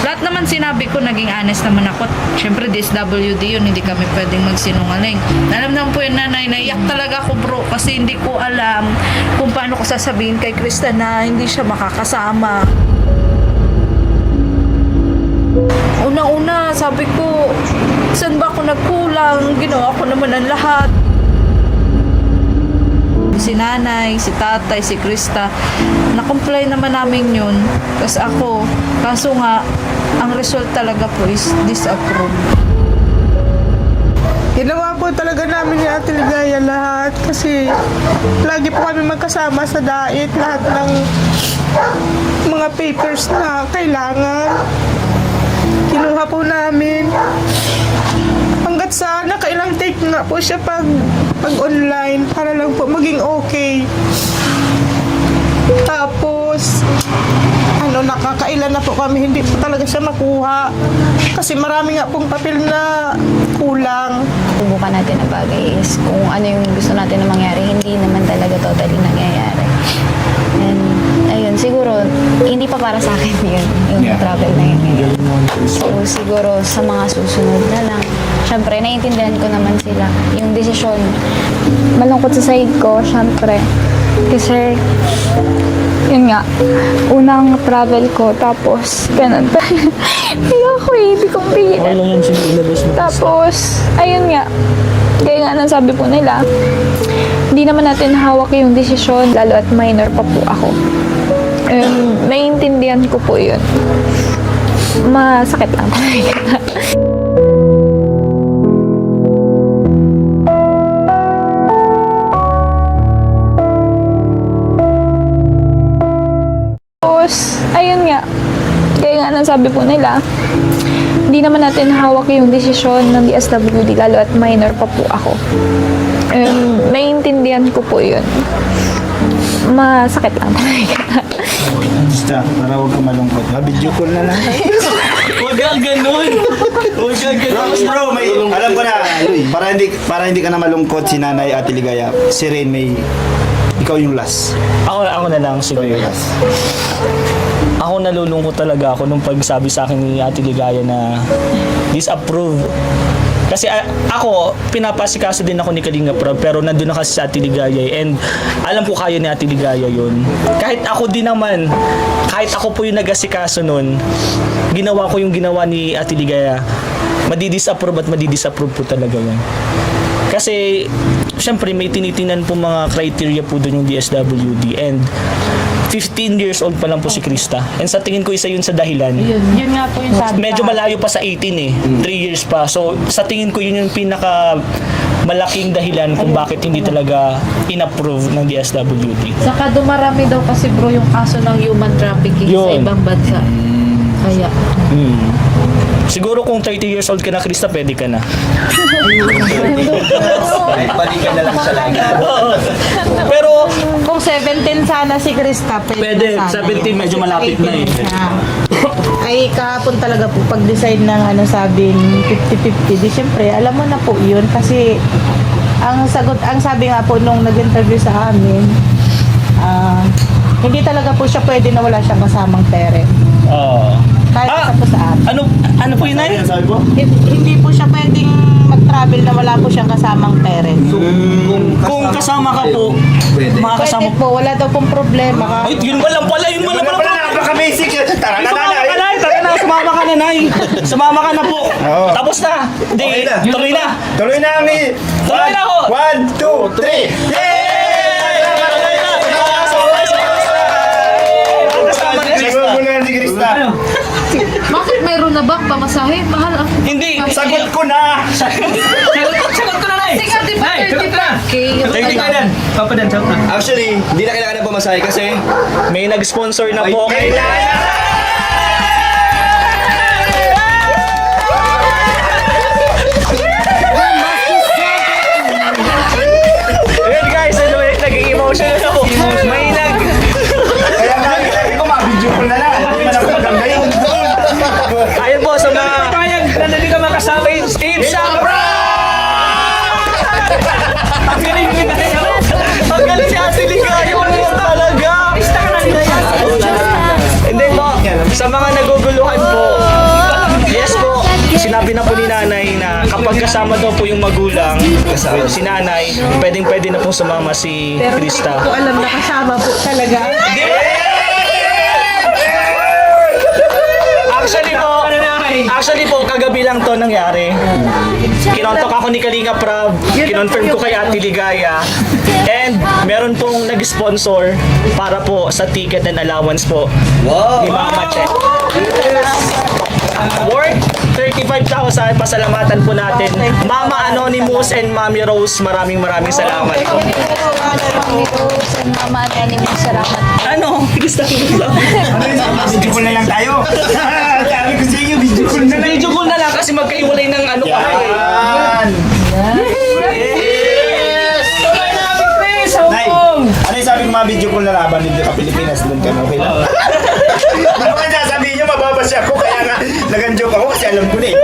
Lahat naman sinabi ko, naging honest naman ako. Siyempre, DSWD yun, hindi kami pwedeng magsinungaling. Alam naman po yung nanay, naiyak talaga ako bro, kasi hindi ko alam kung paano ko sasabihin kay Krista na hindi siya makakasama. Unang-una, sabi ko, saan ba ako nagkulang? Ginawa ko naman ang lahat. Si nanay, si tatay, si Krista, na-comply naman namin yun. Kasi ako, kaso nga, ang result talaga po is disapprove. Ginawa po talaga namin ni Ate Ligaya lahat kasi lagi po kami magkasama sa diet, lahat ng mga papers na kailangan. Kinuha po namin. Hanggat sa nakailang take nga po siya pag online para lang po maging okay. Tapos, nakakailan na po kami, hindi po talaga siya makuha. Kasi marami nga pong papel na kulang. Subukan natin na bagay is kung ano yung gusto natin na mangyari, hindi naman talaga totally nangyayari. And, ayun, siguro, hindi pa para sa akin yun, yung travel na yun ngayon. So, siguro, sa mga susunod na lang, syempre, naiintindihan ko naman sila. Yung desisyon, malungkot sa side ko, syempre. Kasi, yun nga, unang travel ko, tapos, ganun. Hindi ako hindi kong pigilan. Tapos, ayun nga, kaya nga nang sabi po nila, hindi naman natin hawak yung desisyon, lalo at minor pa po ako. Naiintindihan ko po yun. Masakit lang talaga. Tapos, ayun nga, kaya nga nang sabi po nila, hindi naman natin hawak yung desisyon ng DSWD, lalo at minor pa po ako. Naiintindihan ko po yun. Masakit lang talaga. Basta, para huwag ka malungkot. Video call na lang. Huwag kang ganun. Huwag kang ganun. Bro, may, alam ko na, para hindi ka na malungkot si Nanay Ate Ligaya, si Rain may, ikaw yung last. Ako na lang siguro. Ako nalulungkot talaga ako nung pagsabi sa akin ni Ate Ligaya na disapprove. Kasi ako, pinapasikaso din ako ni Kalinga Prab, pero nandun na kasi sa Ate Ligaya and alam ko kaya ni Ate Ligaya yun. Kahit ako din naman, kahit ako po yung nag-asikaso nun, ginawa ko yung ginawa ni Ate Ligaya, madidisapprove at madidisapprove po talaga yun. Kasi, syempre may tinitingnan po mga criteria po doon yung DSWD and 15 years old pa lang po si Krista. And sa tingin ko isa yun sa dahilan. Yun nga po yung sabi. Medyo malayo pa sa 18 eh. 3 years pa. So sa tingin ko yun yung pinaka malaking dahilan kung bakit hindi talaga in-approve ng DSWD. Saka dumarami daw kasi bro yung kaso ng human trafficking sa Yun. ibang bansa. Kaya. Siguro kung 30 years old ka na, Krista, pwede ka na. Kahit balikan na lang sa langit. Pero Kung 17 sana si Krista, pwede, 17 medyo malapit na eh. Ay, kahapon talaga po, pag-decide ng sabing 50-50, di syempre, alam mo na po yun, kasi ang sabi nga po nung nag-interview sa amin, hindi talaga po siya pwede na wala siyang kasamang parent. Kahit isa po sa amin. Ano po yun, Nay? Sabi po? Hindi po siya pwedeng mag-travel na wala po siyang kasamang parent. Kung kasama ka po, makakasama Pwede po, wala daw pong problema. Ay, yun ba lang pala, yun ba lang pala. Napaka-basic yun. Tara na, Sumama ka Nanay. na, tara na, sumama ka na, Nay. Sumama ka na po. Oo. Tapos na. Hindi, Okay na. tuloy na. Tuloy na kami. Tuloy na ako. 1, 2, 3. Yay! Kasama ni Krista. Siguro na si Krista. Bakit mayroon na ba pamasahe? Mahal ah. Hindi, Sagot ko na. sagot ko na, Nay. Kasi nga di ba 35K? Thank you, Dan. Papa Dan, sagot na. Actually, hindi na kailangan ng pamasahe kasi May nag-sponsor na po. Kay Laya! Ayan guys, naging emotional ako. May Kaya nga, sabi ko, ma-video ko na lang. Hindi man ako maganda yun. Ayun po, sa mga payag na hindi ka makasama yung it's a prank! Ang galing nyo na yun. Ang galing si Ate Ligaya. Ano talaga? Basta ka na nila yan. Hindi po, sa mga naguguluhan po, Sabi na po ni nanay na kapag kasama daw po yung magulang, si nanay, pwedeng-pwede na po sumama si Krista. ko alam na kasama po talaga. Actually po, kagabi lang to nangyari. Kinontak ako ni Kalinga Prab, kinonfirm ko kay Ate Ligaya, and meron pong nag-sponsor para po sa ticket and allowance po ni Mama Che. Worth 35,000, pasalamatan po natin Mama Anonymous and Mami Rose, maraming salamat po. Mama, salamat. Ano? Gusto ko lang. Video call na lang tayo. Sabi ko sa inyo, video call na lang. Video call na lang kasi magkaiwalay ng ano pa eh. Yan! Nay, ano yung sabi ko mga video call na laban dito sa Pilipinas? Doon kami, okay lang. Ano ka sasabihin nyo, mababasya ako, kaya nga nag-joke ako kasi alam ko na eh.